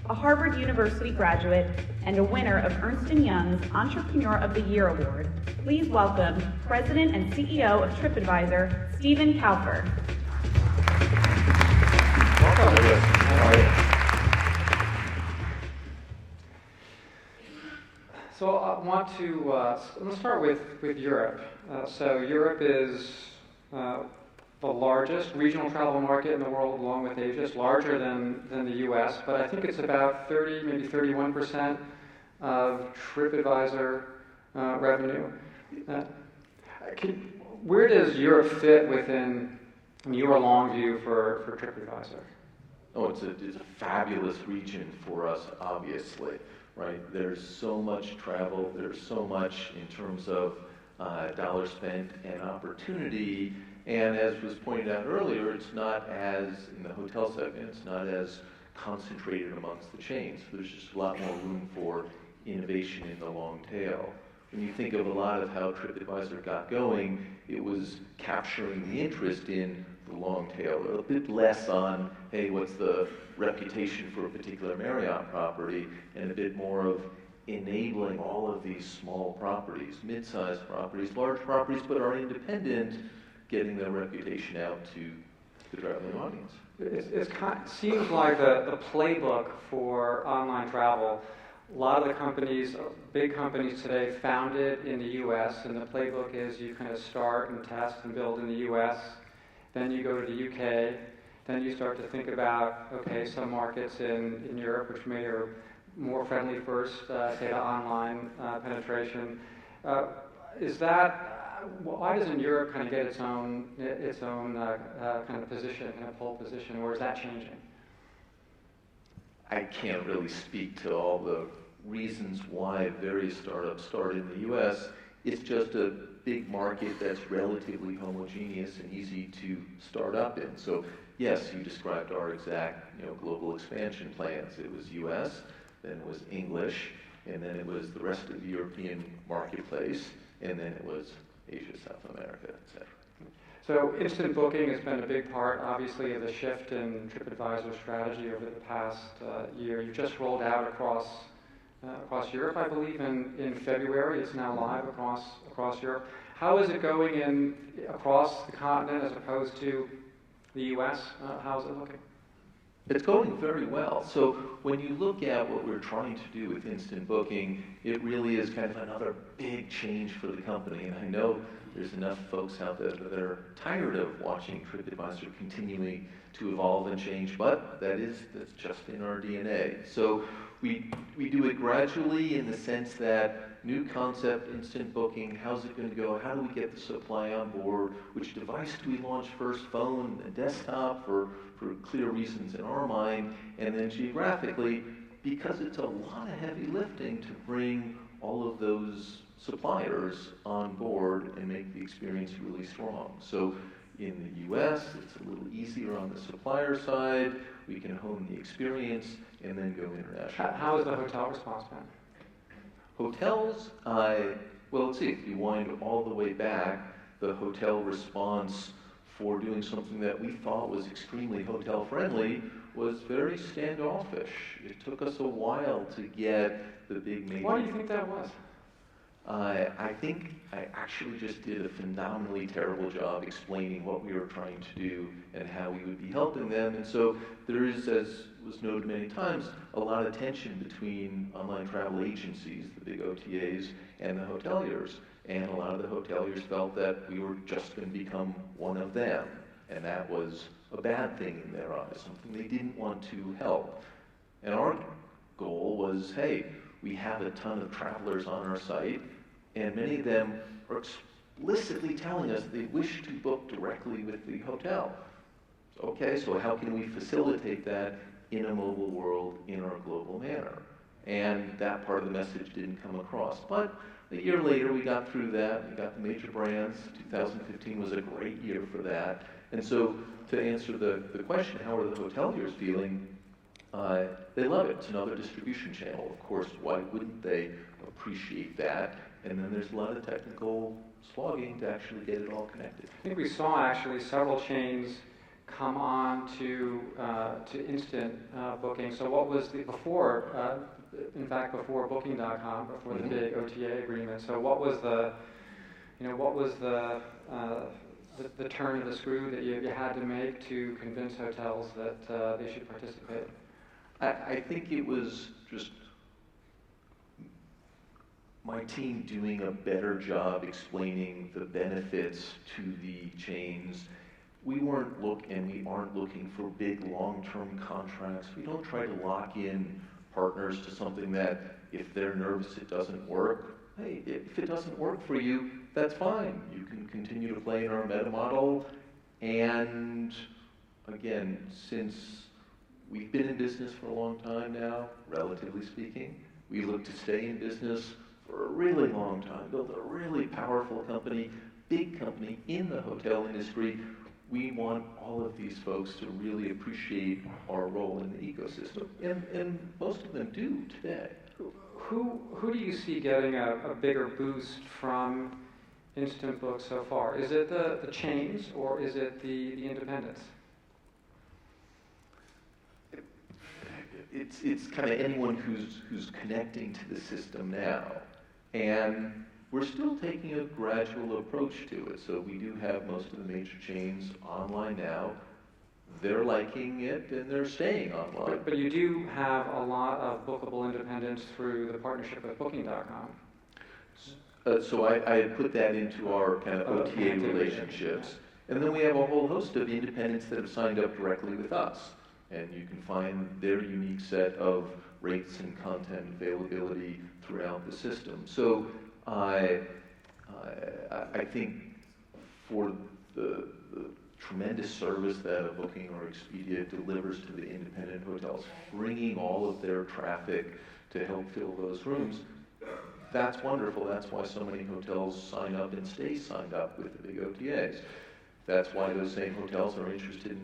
a Harvard University graduate, and a winner of Ernst & Young's Entrepreneur of the Year Award, please welcome President and CEO of Tripadvisor, Stephen Kaufer. Welcome. How are you? So I want to I'm going to start with Europe. So Europe is the largest regional travel market in the world, along with Asia. It's larger than the U.S., but I think it's about 30, maybe 31% of Tripadvisor revenue. Where does Europe fit within your long view for Tripadvisor? Oh, it's a fabulous region for us, obviously, right? There's so much travel, there's so much in terms of dollars spent and opportunity, and as was pointed out earlier, it's not as, in the hotel segment, it's not as concentrated amongst the chains. There's just a lot more room for innovation in the long tail. When you think of a lot of how Tripadvisor got going, it was capturing the interest in the long tail, a bit less on, hey, what's the reputation for a particular Marriott property, and a bit more of enabling all of these small properties, mid-sized properties, large properties, but are independent, getting their reputation out to the traveling audience. It seems like the playbook for online travel. A lot of the companies, big companies today, founded in the U.S., and the playbook is you kind of start and test and build in the U.S., then you go to the U.K., then you start to think about, okay, some markets in Europe, which may are more friendly first, say, to online penetration. Why doesn't Europe kind of get its own kind of position, kind of pole position, or is that changing? I can't really speak to all the reasons why various startups start in the U.S. It's just a big market that's relatively homogeneous and easy to start up in. So yes, you described our exact global expansion plans. It was U.S., then it was English, and then it was the rest of the European marketplace, and then it was Asia, South America, etc. So instant booking has been a big part, obviously, of the shift in Tripadvisor's strategy over the past year. You just rolled out across Europe, I believe, in February. It's now live across Europe. How is it going across the continent as opposed to the U.S.? How is it looking? It's going very well. So when you look at what we're trying to do with instant booking, it really is kind of another big change for the company. And I know there's enough folks out there that are tired of watching Tripadvisor continuing to evolve and change, but that's just in our DNA. So we do it gradually in the sense that new concept, instant booking, how's it going to go? How do we get the supply on board? Which device do we launch first, phone and desktop, for clear reasons in our mind? And then geographically, because it's a lot of heavy lifting to bring all of those suppliers on board and make the experience really strong. So in the U.S., it's a little easier on the supplier side. We can hone the experience and then go international. How has the hotel response been? Hotels, well, let's see, if you wind all the way back, the hotel response for doing something that we thought was extremely hotel friendly was very standoffish. It took us a while to get the big major. Why do you think that was? I think I actually just did a phenomenally terrible job explaining what we were trying to do and how we would be helping them. And so there is, as was noted many times, a lot of tension between online travel agencies, the big OTAs, and the hoteliers. And a lot of the hoteliers felt that we were just going to become one of them. And that was a bad thing in their eyes, something they didn't want to help. And our goal was, hey, we have a ton of travelers on our site, and many of them are explicitly telling us they wish to book directly with the hotel. Okay, so how can we facilitate that in a mobile world in our global manner? And that part of the message didn't come across. But a year later, we got through that. We got the major brands. 2015 was a great year for that. And so to answer the question, how are the hoteliers feeling? They love it. It's another distribution channel. Of course, why wouldn't they appreciate that? And then there's a lot of technical slogging to actually get it all connected. I think we saw actually several chains come on to instant booking. So what was the before? In fact, before Booking.com, before the big OTA agreement. So what was the the turn of the screw that you had to make to convince hotels that they should participate? I think it was just my team doing a better job explaining the benefits to the chains. We aren't looking for big long-term contracts. We don't try to lock in partners to something that if they're nervous it doesn't work. Hey, if it doesn't work for you, that's fine. You can continue to play in our meta model. And again, since we've been in business for a long time now, relatively speaking, we look to stay in business for a really long time, build a really powerful company, big company in the hotel industry. We want all of these folks to really appreciate our role in the ecosystem, and most of them do today. Who do you see getting a bigger boost from Instant Book so far? Is it the chains or is it the independents? It's kind of anyone who's connecting to the system now, and we're still taking a gradual approach to it. So we do have most of the major chains online now. They're liking it and they're staying online. But you do have a lot of bookable independents through the partnership with Booking.com. So I had put that into our kind of OTA relationships. And then we have a whole host of independents that have signed up directly with us. And you can find their unique set of rates and content availability throughout the system. So I think for the tremendous service that a Booking or Expedia delivers to the independent hotels, bringing all of their traffic to help fill those rooms, that's wonderful. That's why so many hotels sign up and stay signed up with the big OTAs. That's why those same hotels are interested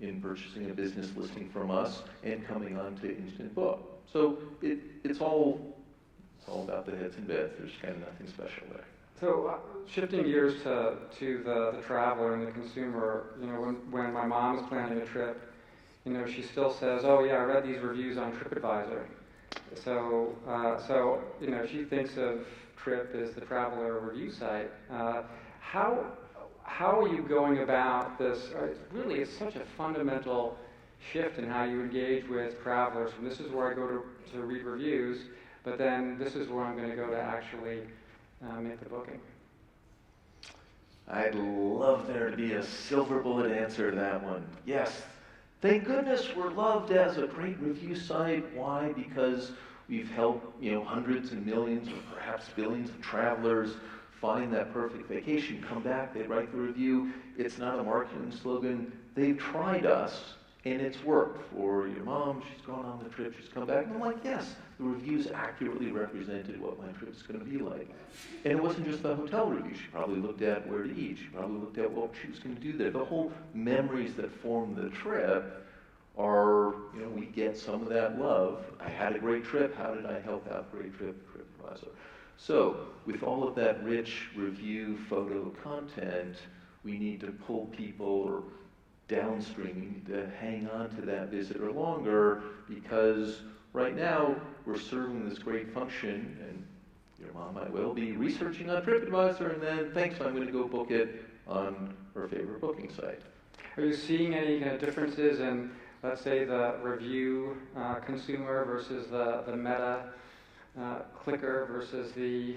in purchasing a business listing from us and coming on to Instant Book. So it's all about the heads and beds. There's kind of nothing special there. So shifting gears to the traveler and the consumer, when my mom is planning a trip, she still says, "Oh yeah, I read these reviews on Tripadvisor." So she thinks of Trip as the traveler review site. How are you going about this? Really, it's such a fundamental shift in how you engage with travelers. And this is where I go to read reviews, but then this is where I'm going to go to actually make the booking. I'd love there to be a silver bullet answer to that one. Yes, thank goodness we're loved as a great review site. Why? Because we've helped hundreds and millions or perhaps billions of travelers find that perfect vacation, come back, they write the review. It's not a marketing slogan. They've tried us, and it's worked. For your mom, she's gone on the trip, she's come back, and I'm like, yes, the reviews accurately represented what my trip's going to be like. And it wasn't just the hotel review. She probably looked at where to eat. She probably looked at what she was going to do there. The whole memories that form the trip are, we get some of that love. I had a great trip. How did I help out a great trip? Tripadvisor. So, with all of that rich review photo content, we need to pull people or downstream. We need to hang on to that visitor longer, because right now we're serving this great function, and your mom might well be researching on Tripadvisor, and then thanks, I'm going to go book it on her favorite booking site. Are you seeing any kind of differences in, let's say, the review consumer versus the meta clicker versus the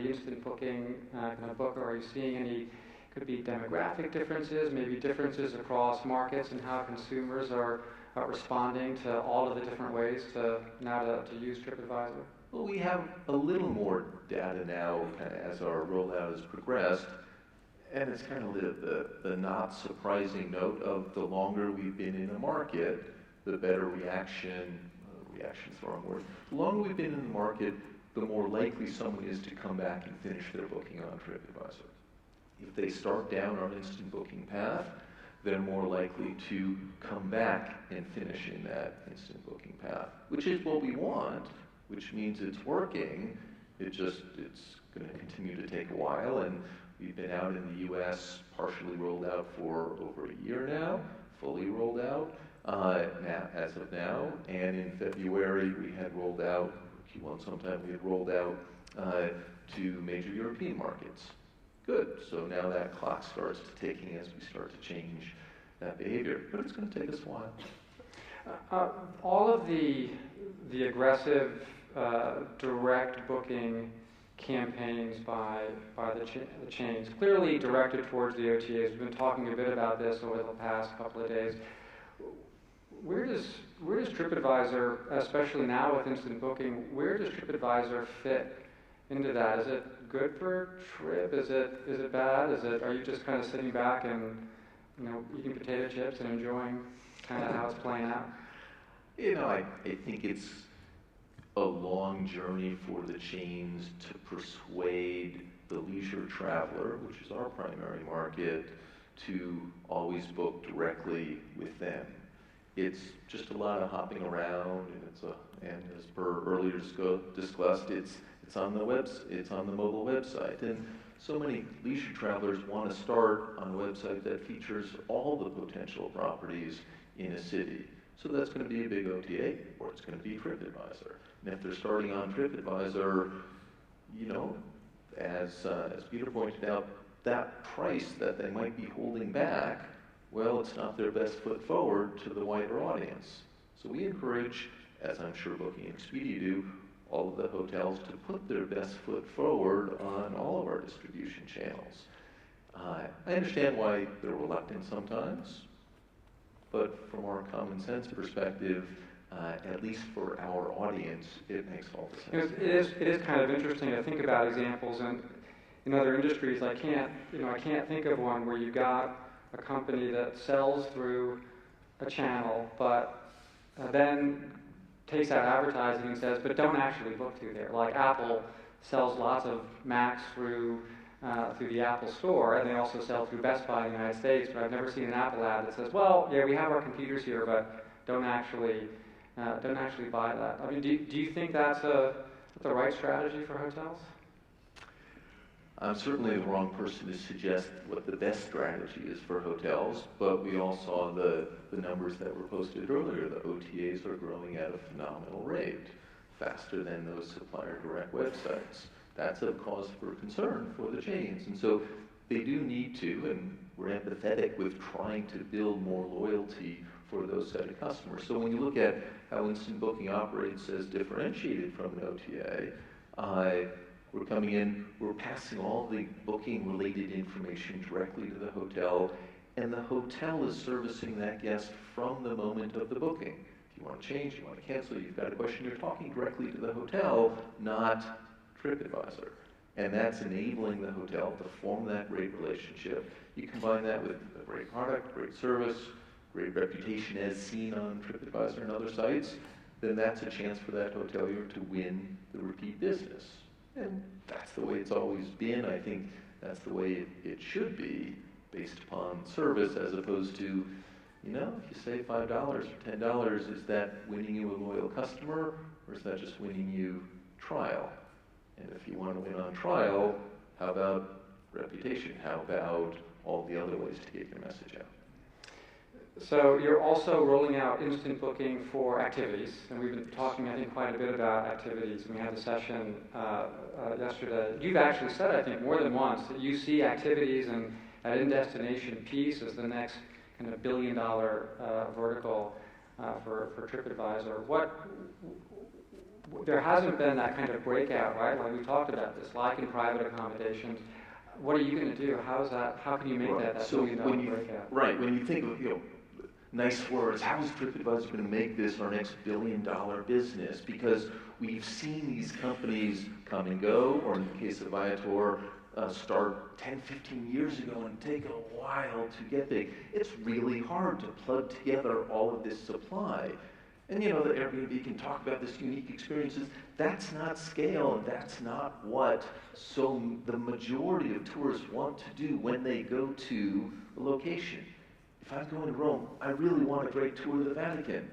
instant booking kind of booker? Are you seeing any, could be demographic differences, maybe differences across markets and how consumers are responding to all of the different ways to use Tripadvisor? Well, we have a little more data now kind of as our rollout has progressed, and it's kind of the not surprising note of the longer we've been in a market, the better reaction's the wrong word. The longer we've been in the market, the more likely someone is to come back and finish their booking on Tripadvisor. If they start down our instant booking path, they're more likely to come back and finish in that instant booking path, which is what we want, which means it's working. It's going to continue to take a while, and we've been out in the U.S., partially rolled out for over a year now. fully rolled out now, as of now, and in February we had rolled out, Q1 sometime we had rolled out to major European markets. Good, so now that clock starts ticking as we start to change that behavior, but it's going to take us a while. All of the aggressive direct booking campaigns by the chains, clearly directed towards the OTAs. We've been talking a bit about this over the past couple of days. Where does TripAdvisor, especially now with instant booking, where does TripAdvisor fit into that? Is it good for Trip? Is it bad? Are you just kind of sitting back and eating potato chips and enjoying kind of how it's playing out? I think it's a long journey for the chains to persuade the leisure traveler, which is our primary market, to always book directly with them. It's just a lot of hopping around, and as per earlier discussed, it's on the mobile website, and so many leisure travelers want to start on a website that features all the potential properties in a city. So that's going to be a big OTA, or it's going to be TripAdvisor. And if they're starting on TripAdvisor, as Peter pointed out, that price that they might be holding back, well, it's not their best foot forward to the wider audience. So we encourage, as I'm sure Booking and Expedia do, all of the hotels to put their best foot forward on all of our distribution channels. I understand why they're reluctant sometimes, but from our common sense perspective, at least for our audience, it makes all the sense. It is kind of interesting to think about examples in other industries. I can't think of one where you've got a company that sells through a channel, but then takes out advertising and says, but don't actually book through there. Like Apple sells lots of Macs through the Apple Store, and they also sell through Best Buy in the United States, but I've never seen an Apple ad that says, well, yeah, we have our computers here, but don't actually buy that. I mean, do you think that's the right strategy for hotels? I'm certainly the wrong person to suggest what the best strategy is for hotels, but we all saw the numbers that were posted earlier. The OTAs are growing at a phenomenal rate, faster than those supplier direct websites. That's a cause for concern for the chains. And so they do need to, and we're empathetic with trying to build more loyalty for those set of customers. So when you look at how instant booking operates as differentiated from an OTA, we're coming in, we're passing all the booking-related information directly to the hotel, and the hotel is servicing that guest from the moment of the booking. If you want to change, you want to cancel, you've got a question, you're talking directly to the hotel, not TripAdvisor. And that's enabling the hotel to form that great relationship. You combine that with a great product, great service, great reputation as seen on TripAdvisor and other sites, then that's a chance for that hotelier to win the repeat business. And that's the way it's always been. I think that's the way it should be, based upon service, as opposed to, if you say $5 or $10, is that winning you a loyal customer, or is that just winning you trial? And if you want to win on trial, how about reputation? How about all the other ways to get your message out? So you're also rolling out instant booking for activities, and we've been talking, I think, quite a bit about activities. We had a session yesterday. You've actually said, I think, more than once that you see activities and that in-destination piece as the next kind of billion-dollar vertical for TripAdvisor. There hasn't been that kind of breakout, right? Like we talked about this, like in private accommodations. What are you going to do? How can you make that billion-dollar breakout? Right. When you think of nice words, how is TripAdvisor going to make this our next billion-dollar business? Because we've seen these companies come and go, or in the case of Viator, start 10, 15 years ago and take a while to get big. It's really hard to plug together all of this supply. And the Airbnb can talk about this unique experiences. That's not scale, and that's not what the majority of tourists want to do when they go to a location. If I'm going to Rome, I really want a great tour of the Vatican.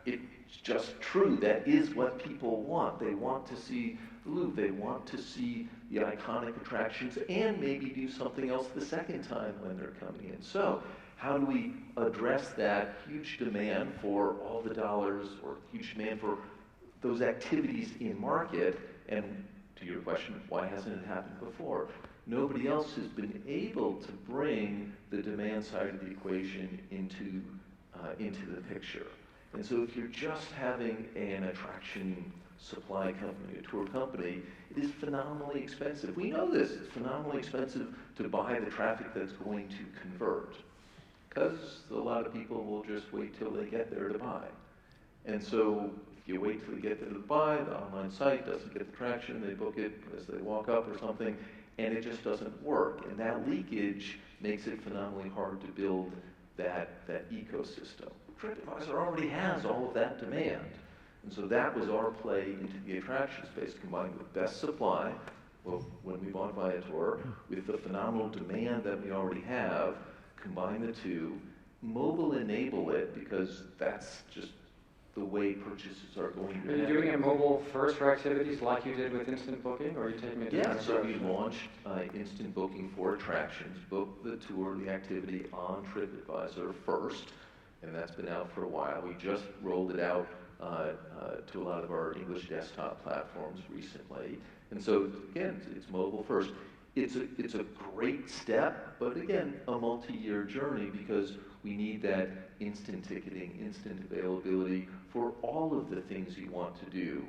It's just true. That is what people want. They want to see the Louvre. They want to see the iconic attractions and maybe do something else the second time when they're coming in. So How do we address that huge demand for all the dollars, or huge demand for those activities in market? And to your question, why hasn't it happened before? Nobody else has been able to bring the demand side of the equation into the picture. And so if you're just having an attraction supply company, a tour company, it is phenomenally expensive. We know this. It's phenomenally expensive to buy the traffic that's going to convert, because a lot of people will just wait till they get there to buy. And so if you wait till they get there to buy, the online site doesn't get the traction, they book it as they walk up or something, and it just doesn't work. And that leakage makes it phenomenally hard to build that ecosystem. Tripadvisor already has all of that demand. And so that was our play into the attraction space, combining the best supply, well, when we bought Viator, with the phenomenal demand that we already have, combine the two, mobile enable it, because that's just the way purchases are going to Are you doing a mobile first for activities like you did with instant booking, or are you taking it? Yeah, so we launched instant booking for attractions, book the tour, the activity on Tripadvisor first, and that's been out for a while. We just rolled it out to a lot of our English desktop platforms recently. And so, again, it's mobile first. It's a great step, but again, a multi-year journey, because we need that instant ticketing, instant availability for all of the things you want to do.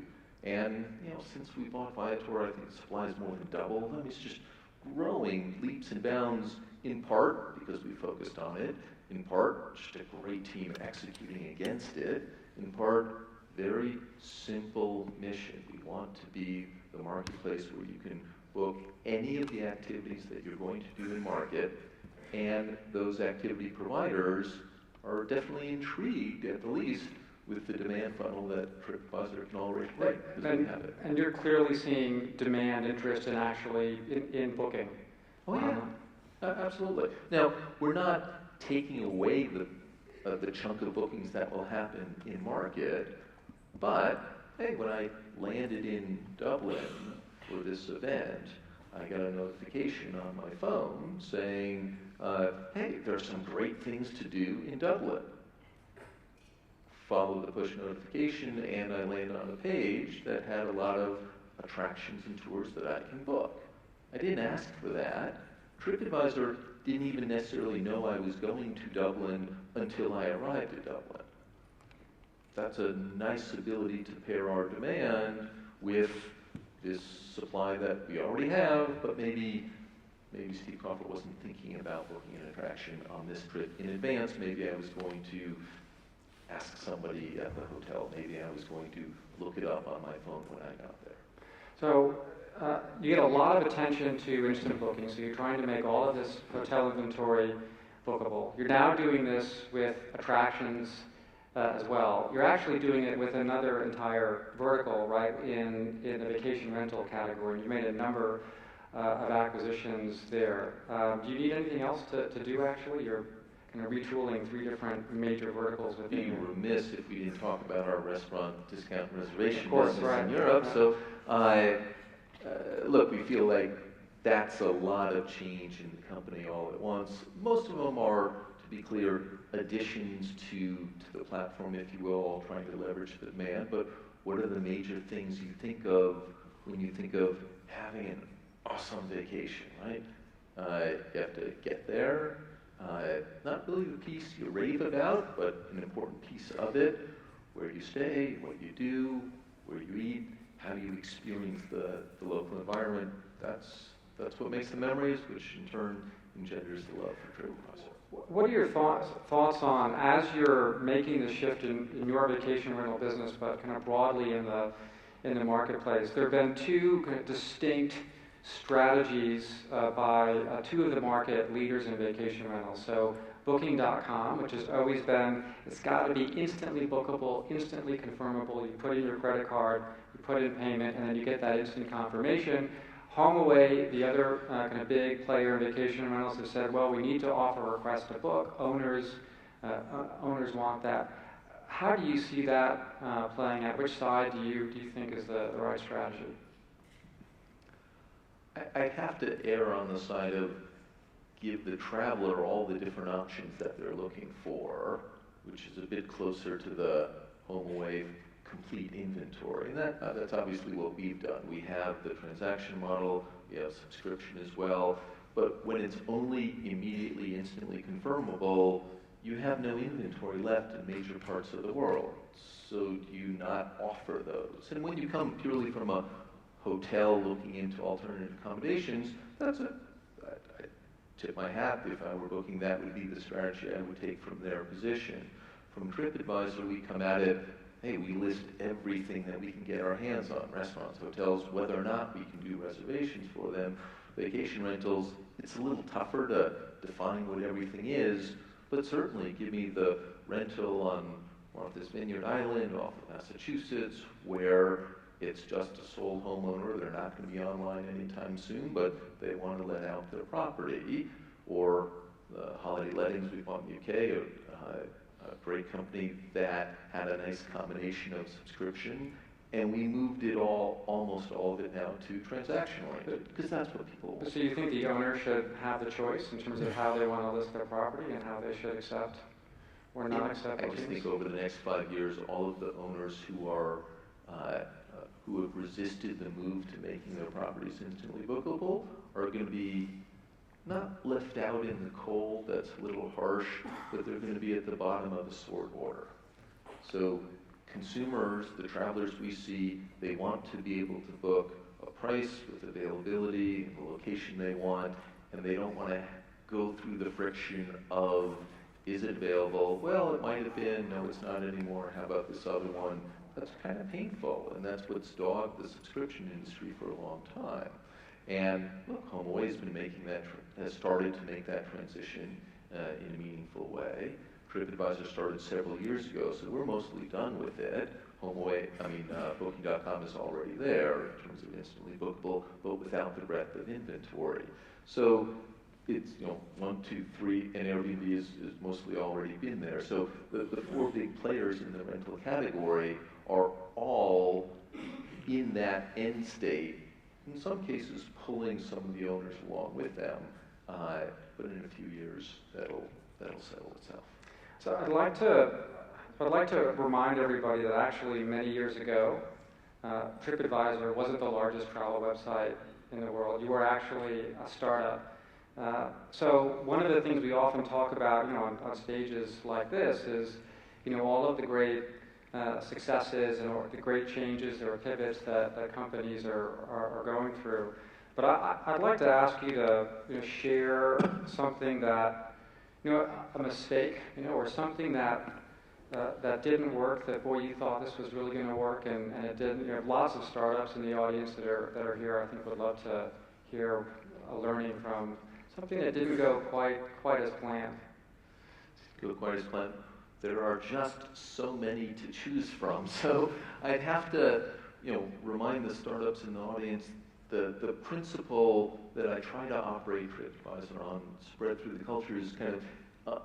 And, since we bought Viator, I think the supply is more than doubled. I mean, it's just growing leaps and bounds, in part because we focused on it, in part just a great team executing against it, in part very simple mission. We want to be the marketplace where you can book any of the activities that you're going to do in market, and those activity providers are definitely intrigued, at the least, with the demand funnel that Tripadvisor can already play, because we have it. And you're clearly seeing demand, interest in actually in booking. Oh yeah, absolutely. Now, we're not taking away the chunk of bookings that will happen in market, but hey, when I landed in Dublin for this event, I got a notification on my phone saying, hey, there's some great things to do in Dublin. Follow the push notification, and I landed on a page that had a lot of attractions and tours that I can book. I didn't ask for that. Tripadvisor didn't even necessarily know I was going to Dublin until I arrived at Dublin. That's a nice ability to pair our demand with this supply that we already have, but maybe Steve Crawford wasn't thinking about booking an attraction on this trip in advance. Maybe I was going to ask somebody at the hotel. Maybe I was going to look it up on my phone when I got there. So you get a lot of attention to instant booking, so you're trying to make all of this hotel inventory bookable. You're now doing this with attractions as well. You're actually doing it with another entire vertical, right, in the vacation rental category. You made a number of acquisitions there. Do you need anything else to do, actually? You're kind of retooling 3 different major verticals within We'd be remiss if we didn't talk about our restaurant discount reservation business in Europe. So, look, we feel like that's a lot of change in the company all at once. Most of them are, to be clear, additions to the platform, if you will, all trying to leverage the demand. But what are the major things you think of when you think of having an awesome vacation, right? You have to get there. Not really the piece you rave about, but an important piece of it. Where you stay, what you do, where you eat, how you experience the local environment. That's what makes the memories, which in turn engenders the love for Tripadvisor. What are your thoughts on, as you're making the shift in your vacation rental business, but kind of broadly in the marketplace? There have been 2 kind of distinct strategies by 2 of the market leaders in vacation rentals. So Booking.com, which has always been, it's got to be instantly bookable, instantly confirmable. You put in your credit card, you put in payment, and then you get that instant confirmation. HomeAway, the other kind of big player in vacation rentals, have said, well, we need to offer a request to book. Owners want that. How do you see that playing out? Which side do you think is the right strategy? I'd have to err on the side of give the traveler all the different options that they're looking for, which is a bit closer to the HomeAway complete inventory. And that's obviously what we've done. We have the transaction model, we have subscription as well, but when it's only immediately, instantly confirmable, you have no inventory left in major parts of the world. So do you not offer those? And when you come purely from a hotel looking into alternative accommodations, that's it. I tip my hat. If I were booking, that would be the strategy I would take from their position. From Tripadvisor, we come at it, hey, we list everything that we can get our hands on, restaurants, hotels, whether or not we can do reservations for them. Vacation rentals, it's a little tougher to define what everything is, but certainly give me the rental on Martha's Vineyard Island off of Massachusetts, where it's just a sole homeowner. They're not going to be online anytime soon, but they want to let out their property. Or the holiday lettings we bought in the UK, a great company that had a nice combination of subscription, and we moved it almost all of it now to transaction-oriented, because that's what people want. So you think the owner should have the choice in terms of how they want to list their property and how they should accept or not accept I bookings? just think over the next 5 years, all of the owners who have resisted the move to making their properties instantly bookable are going to be not left out in the cold, that's a little harsh, but they're going to be at the bottom of the sort order. So consumers, the travelers we see, they want to be able to book a price with availability and the location they want, and they don't want to go through the friction of, is it available? Well, it might have been, no, it's not anymore, how about this other one? That's kind of painful, and that's what's dogged the subscription industry for a long time. And look, HomeAway has been making that, has started to make that transition in a meaningful way. Tripadvisor started several years ago, so we're mostly done with it. Booking.com is already there in terms of instantly bookable, but without the breadth of inventory. So it's 1, 2, 3, and Airbnb is mostly already been there. So the 4 big players in the rental category are all in that end state. In some cases, pulling some of the owners along with them, but in a few years, that'll settle itself. So I'd like to remind everybody that actually many years ago, Tripadvisor wasn't the largest travel website in the world. You were actually a startup. So one of the things we often talk about, on stages like this is, all of the great successes and or the great changes or pivots that companies are going through. But I'd like to ask you to share something that, a mistake, or something that didn't work, that boy, you thought this was really going to work and it didn't. You have lots of startups in the audience that are here. I think would love to hear a learning from something that didn't go quite as planned. Go quite as planned. There are just so many to choose from. So I'd have to, remind the startups in the audience the principle that I try to operate Tripadvisor on, spread through the culture, is kind of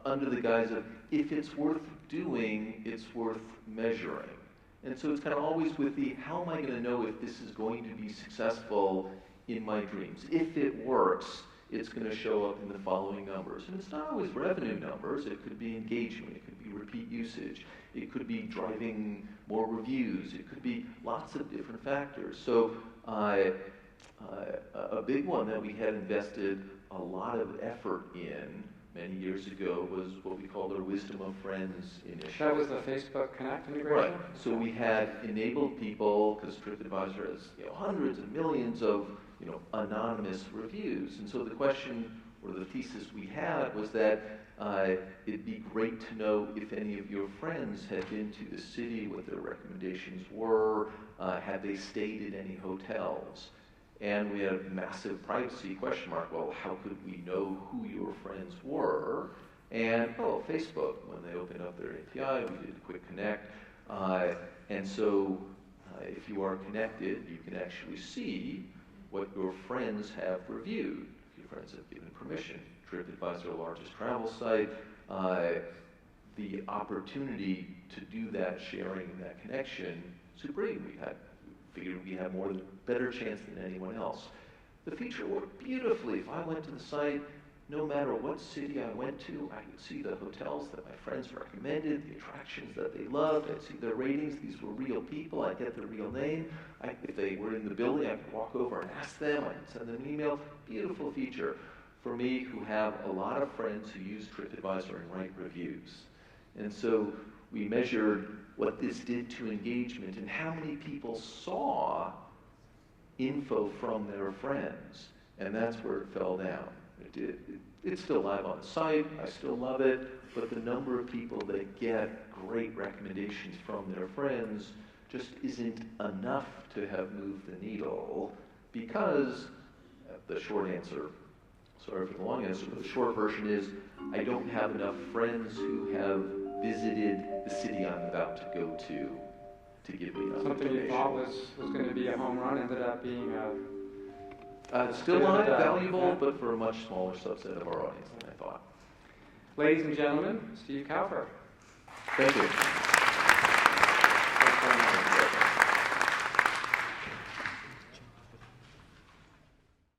under the guise of, if it's worth doing, it's worth measuring. And so it's kind of always with the, how am I going to know if this is going to be successful in my dreams? If it works, it's going to show up in the following numbers. And it's not always revenue numbers. It could be engagement. It could be repeat usage. It could be driving more reviews. It could be lots of different factors. So a big one that we had invested a lot of effort in many years ago was what we called our Wisdom of Friends initiative. That was the Facebook Connect integration? Right. So we had enabled people, because Tripadvisor has hundreds of millions of anonymous reviews. And so the question, or the thesis we had, was that it'd be great to know if any of your friends had been to the city, what their recommendations were, had they stayed at any hotels. And we had a massive privacy question mark. Well, how could we know who your friends were? And, Facebook, when they opened up their API, we did a quick connect. And so if you are connected, you can actually see what your friends have reviewed, if your friends have given permission. Tripadvisor, largest travel site, the opportunity to do that sharing and that connection, super easy. We figured we had better chance than anyone else. The feature worked beautifully. If I went to the site, no matter what city I went to, I could see the hotels that my friends recommended, the attractions that they loved. I'd see their ratings. These were real people. I'd get their real name. If they were in the building, I could walk over and ask them. I could send them an email. Beautiful feature for me, who have a lot of friends who use Tripadvisor and write reviews. And so we measured what this did to engagement and how many people saw info from their friends. And that's where it fell down. It's still live on the site, I still love it, but the number of people that get great recommendations from their friends just isn't enough to have moved the needle, because the short answer, sorry for the long answer, but the short version is, I don't have enough friends who have visited the city I'm about to go to give me enough Something you information. thought was going to be a home run ended up being Still not valuable, but for a much smaller subset of our audience than I thought. Ladies and gentlemen, Steve Kaufer. Thank you.